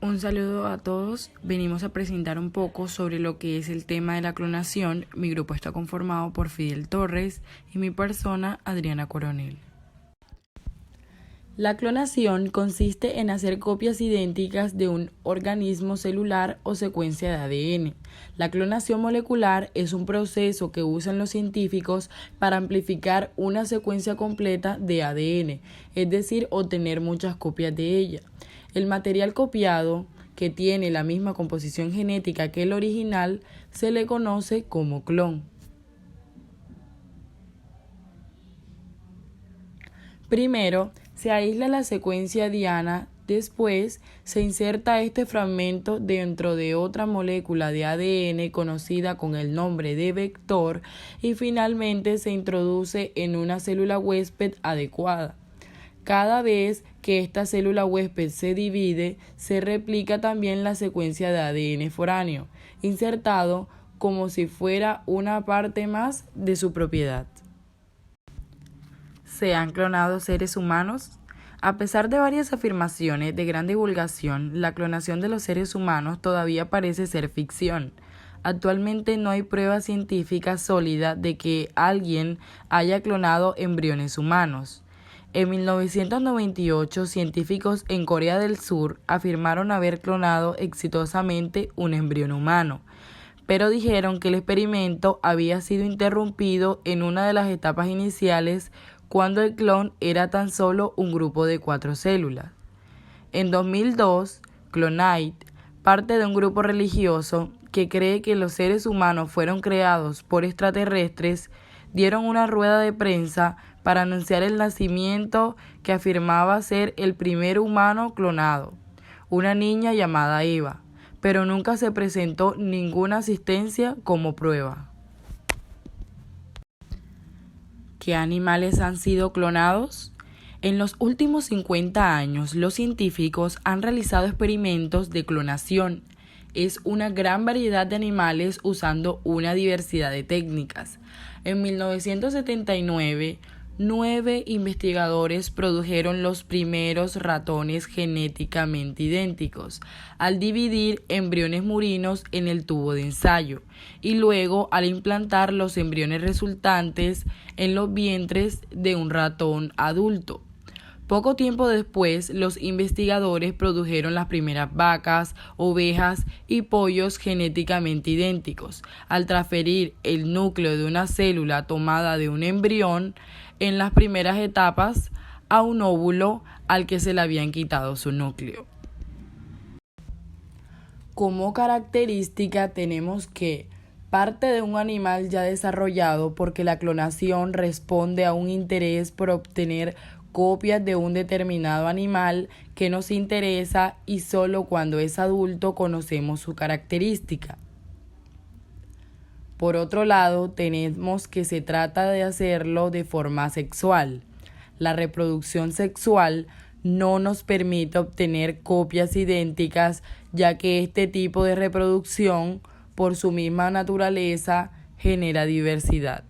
Un saludo a todos. Venimos a presentar un poco sobre lo que es el tema de la clonación. Mi grupo está conformado por Fidel Torres y mi persona, Adriana Coronel. La clonación consiste en hacer copias idénticas de un organismo celular o secuencia de ADN. La clonación molecular es un proceso que usan los científicos para amplificar una secuencia completa de ADN, es decir, obtener muchas copias de ella. El material copiado, que tiene la misma composición genética que el original, se le conoce como clon. Primero, se aísla la secuencia diana, después se inserta este fragmento dentro de otra molécula de ADN conocida con el nombre de vector y finalmente se introduce en una célula huésped adecuada. Cada vez que esta célula huésped se divide, se replica también la secuencia de ADN foráneo, insertado como si fuera una parte más de su propiedad. ¿Se han clonado seres humanos? A pesar de varias afirmaciones de gran divulgación, la clonación de los seres humanos todavía parece ser ficción. Actualmente no hay prueba científica sólida de que alguien haya clonado embriones humanos. En 1998, científicos en Corea del Sur afirmaron haber clonado exitosamente un embrión humano, pero dijeron que el experimento había sido interrumpido en una de las etapas iniciales cuando el clon era tan solo un grupo de 4 células. En 2002, Clonite, parte de un grupo religioso que cree que los seres humanos fueron creados por extraterrestres, dieron una rueda de prensa para anunciar el nacimiento que afirmaba ser el primer humano clonado, una niña llamada Eva, pero nunca se presentó ninguna asistencia como prueba. ¿Qué animales han sido clonados? En los últimos 50 años, los científicos han realizado experimentos de clonación. Es una gran variedad de animales usando una diversidad de técnicas. En 1979, 9 investigadores produjeron los primeros ratones genéticamente idénticos, al dividir embriones murinos en el tubo de ensayo, y luego al implantar los embriones resultantes en los vientres de un ratón adulto. Poco tiempo después, los investigadores produjeron las primeras vacas, ovejas y pollos genéticamente idénticos, al transferir el núcleo de una célula tomada de un embrión en las primeras etapas a un óvulo al que se le habían quitado su núcleo. Como característica tenemos que parte de un animal ya desarrollado, porque la clonación responde a un interés por obtener copias de un determinado animal que nos interesa y solo cuando es adulto conocemos su característica. Por otro lado, tenemos que se trata de hacerlo de forma sexual. La reproducción sexual no nos permite obtener copias idénticas, ya que este tipo de reproducción, por su misma naturaleza, genera diversidad.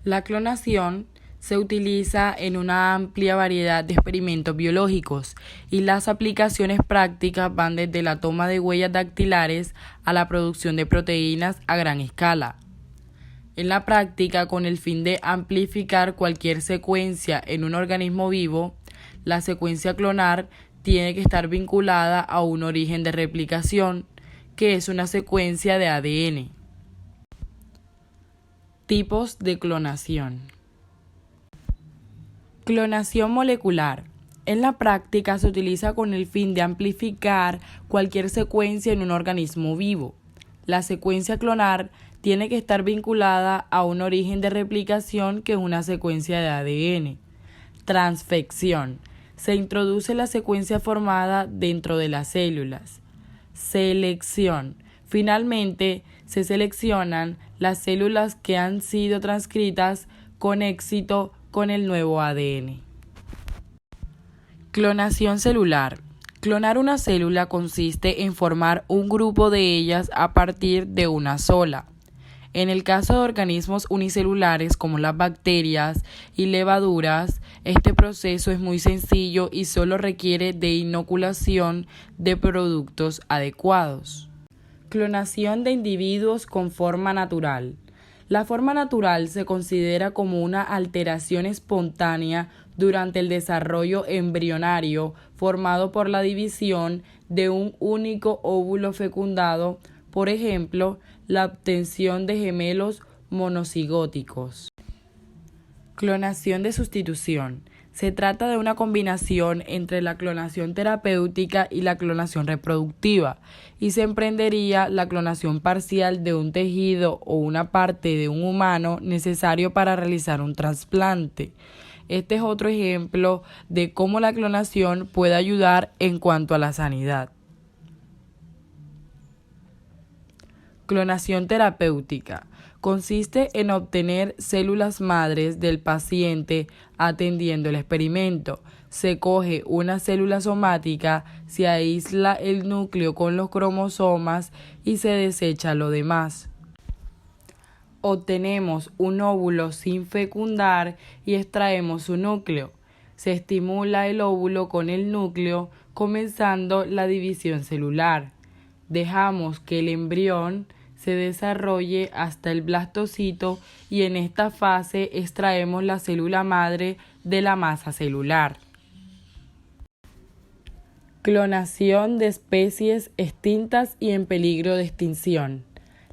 La clonación se utiliza en una amplia variedad de experimentos biológicos y las aplicaciones prácticas van desde la toma de huellas dactilares a la producción de proteínas a gran escala. En la práctica, con el fin de amplificar cualquier secuencia en un organismo vivo, la secuencia clonar tiene que estar vinculada a un origen de replicación, que es una secuencia de ADN. Tipos de clonación. Clonación molecular. En la práctica se utiliza con el fin de amplificar cualquier secuencia en un organismo vivo. La secuencia clonar tiene que estar vinculada a un origen de replicación, que es una secuencia de ADN. Transfección. Se introduce la secuencia formada dentro de las células. Selección. Finalmente, se seleccionan las células que han sido transcritas con éxito con el nuevo ADN. Clonación celular. Clonar una célula consiste en formar un grupo de ellas a partir de una sola. En el caso de organismos unicelulares como las bacterias y levaduras, Este proceso es muy sencillo y solo requiere de inoculación de productos adecuados. Clonación de individuos con forma natural. La forma natural se considera como una alteración espontánea durante el desarrollo embrionario formado por la división de un único óvulo fecundado, por ejemplo, la obtención de gemelos monocigóticos. Clonación de sustitución. Se trata de una combinación entre la clonación terapéutica y la clonación reproductiva, y se emprendería la clonación parcial de un tejido o una parte de un humano necesario para realizar un trasplante. Este es otro ejemplo de cómo la clonación puede ayudar en cuanto a la sanidad. Clonación terapéutica. Consiste en obtener células madres del paciente atendiendo el experimento. Se coge una célula somática, se aísla el núcleo con los cromosomas y se desecha lo demás. Obtenemos un óvulo sin fecundar y extraemos su núcleo. Se estimula el óvulo con el núcleo, comenzando la división celular. Dejamos que el embrión se desarrolle hasta el blastocito y en esta fase extraemos la célula madre de la masa celular. Clonación de especies extintas y en peligro de extinción.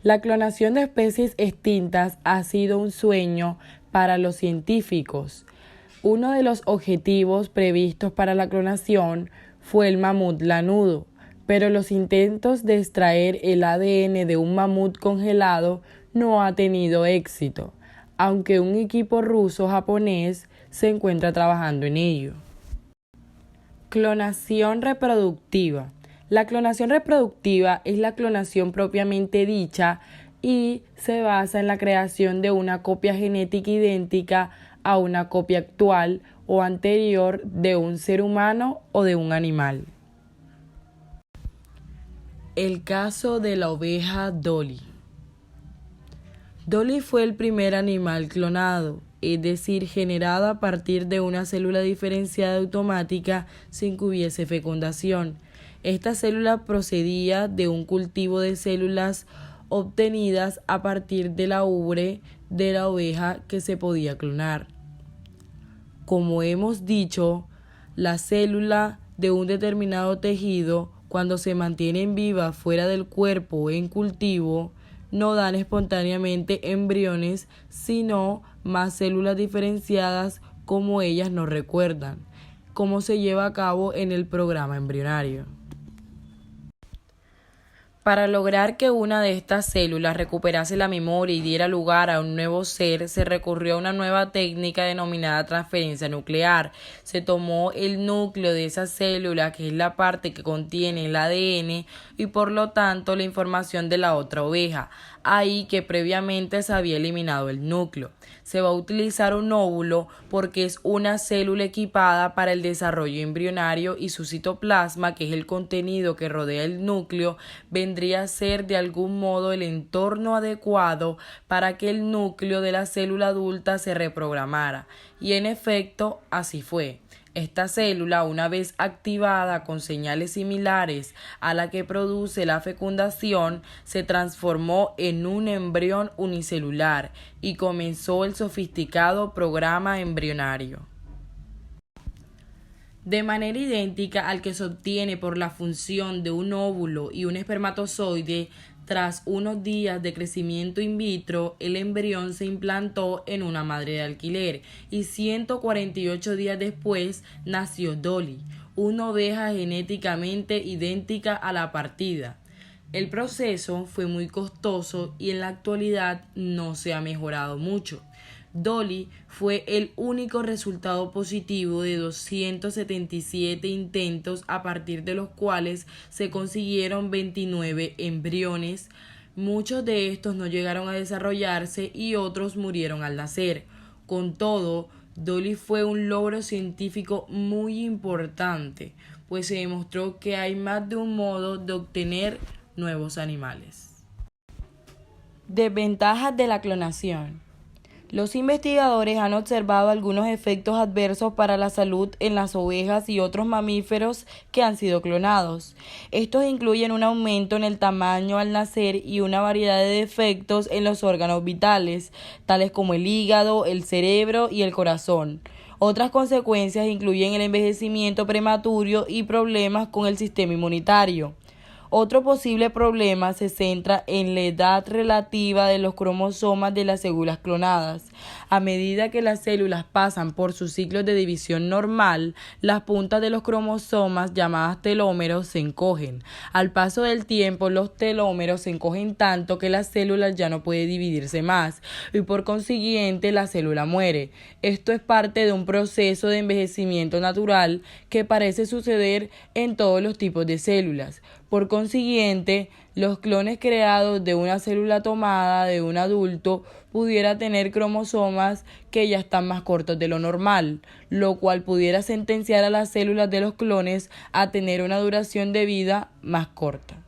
La clonación de especies extintas ha sido un sueño para los científicos. Uno de los objetivos previstos para la clonación fue el mamut lanudo, pero los intentos de extraer el ADN de un mamut congelado no ha tenido éxito, aunque un equipo ruso-japonés se encuentra trabajando en ello. Clonación reproductiva. La clonación reproductiva es la clonación propiamente dicha y se basa en la creación de una copia genética idéntica a una copia actual o anterior de un ser humano o de un animal. El caso de la oveja Dolly. Dolly fue el primer animal clonado, es decir, generada a partir de una célula diferenciada automática sin que hubiese fecundación. Esta célula procedía de un cultivo de células obtenidas a partir de la ubre de la oveja que se podía clonar. Como hemos dicho, la célula de un determinado tejido, cuando se mantienen vivas fuera del cuerpo o en cultivo, no dan espontáneamente embriones, sino más células diferenciadas como ellas nos recuerdan, como se lleva a cabo en el programa embrionario. Para lograr que una de estas células recuperase la memoria y diera lugar a un nuevo ser, se recurrió a una nueva técnica denominada transferencia nuclear. Se tomó el núcleo de esa célula, que es la parte que contiene el ADN, y por lo tanto la información de la otra oveja, ahí que previamente se había eliminado el núcleo. Se va a utilizar un óvulo porque es una célula equipada para el desarrollo embrionario y su citoplasma, que es el contenido que rodea el núcleo, vendría a ser de algún modo el entorno adecuado para que el núcleo de la célula adulta se reprogramara. Y en efecto, así fue. Esta célula, una vez activada con señales similares a la que produce la fecundación, se transformó en un embrión unicelular y comenzó el sofisticado programa embrionario. De manera idéntica al que se obtiene por la función de un óvulo y un espermatozoide, tras unos días de crecimiento in vitro, el embrión se implantó en una madre de alquiler y 148 días después nació Dolly, una oveja genéticamente idéntica a la partida. El proceso fue muy costoso y en la actualidad no se ha mejorado mucho. Dolly fue el único resultado positivo de 277 intentos, a partir de los cuales se consiguieron 29 embriones. Muchos de estos no llegaron a desarrollarse y otros murieron al nacer. Con todo, Dolly fue un logro científico muy importante, pues se demostró que hay más de un modo de obtener nuevos animales. Desventajas de la clonación. Los investigadores han observado algunos efectos adversos para la salud en las ovejas y otros mamíferos que han sido clonados. Estos incluyen un aumento en el tamaño al nacer y una variedad de defectos en los órganos vitales, tales como el hígado, el cerebro y el corazón. Otras consecuencias incluyen el envejecimiento prematuro y problemas con el sistema inmunitario. Otro posible problema se centra en la edad relativa de los cromosomas de las células clonadas. A medida que las células pasan por sus ciclos de división normal, las puntas de los cromosomas, llamadas telómeros, se encogen. Al paso del tiempo, los telómeros se encogen tanto que la célula ya no puede dividirse más y por consiguiente la célula muere. Esto es parte de un proceso de envejecimiento natural que parece suceder en todos los tipos de células. Por consiguiente, los clones creados de una célula tomada de un adulto pudiera tener cromosomas que ya están más cortos de lo normal, lo cual pudiera sentenciar a las células de los clones a tener una duración de vida más corta.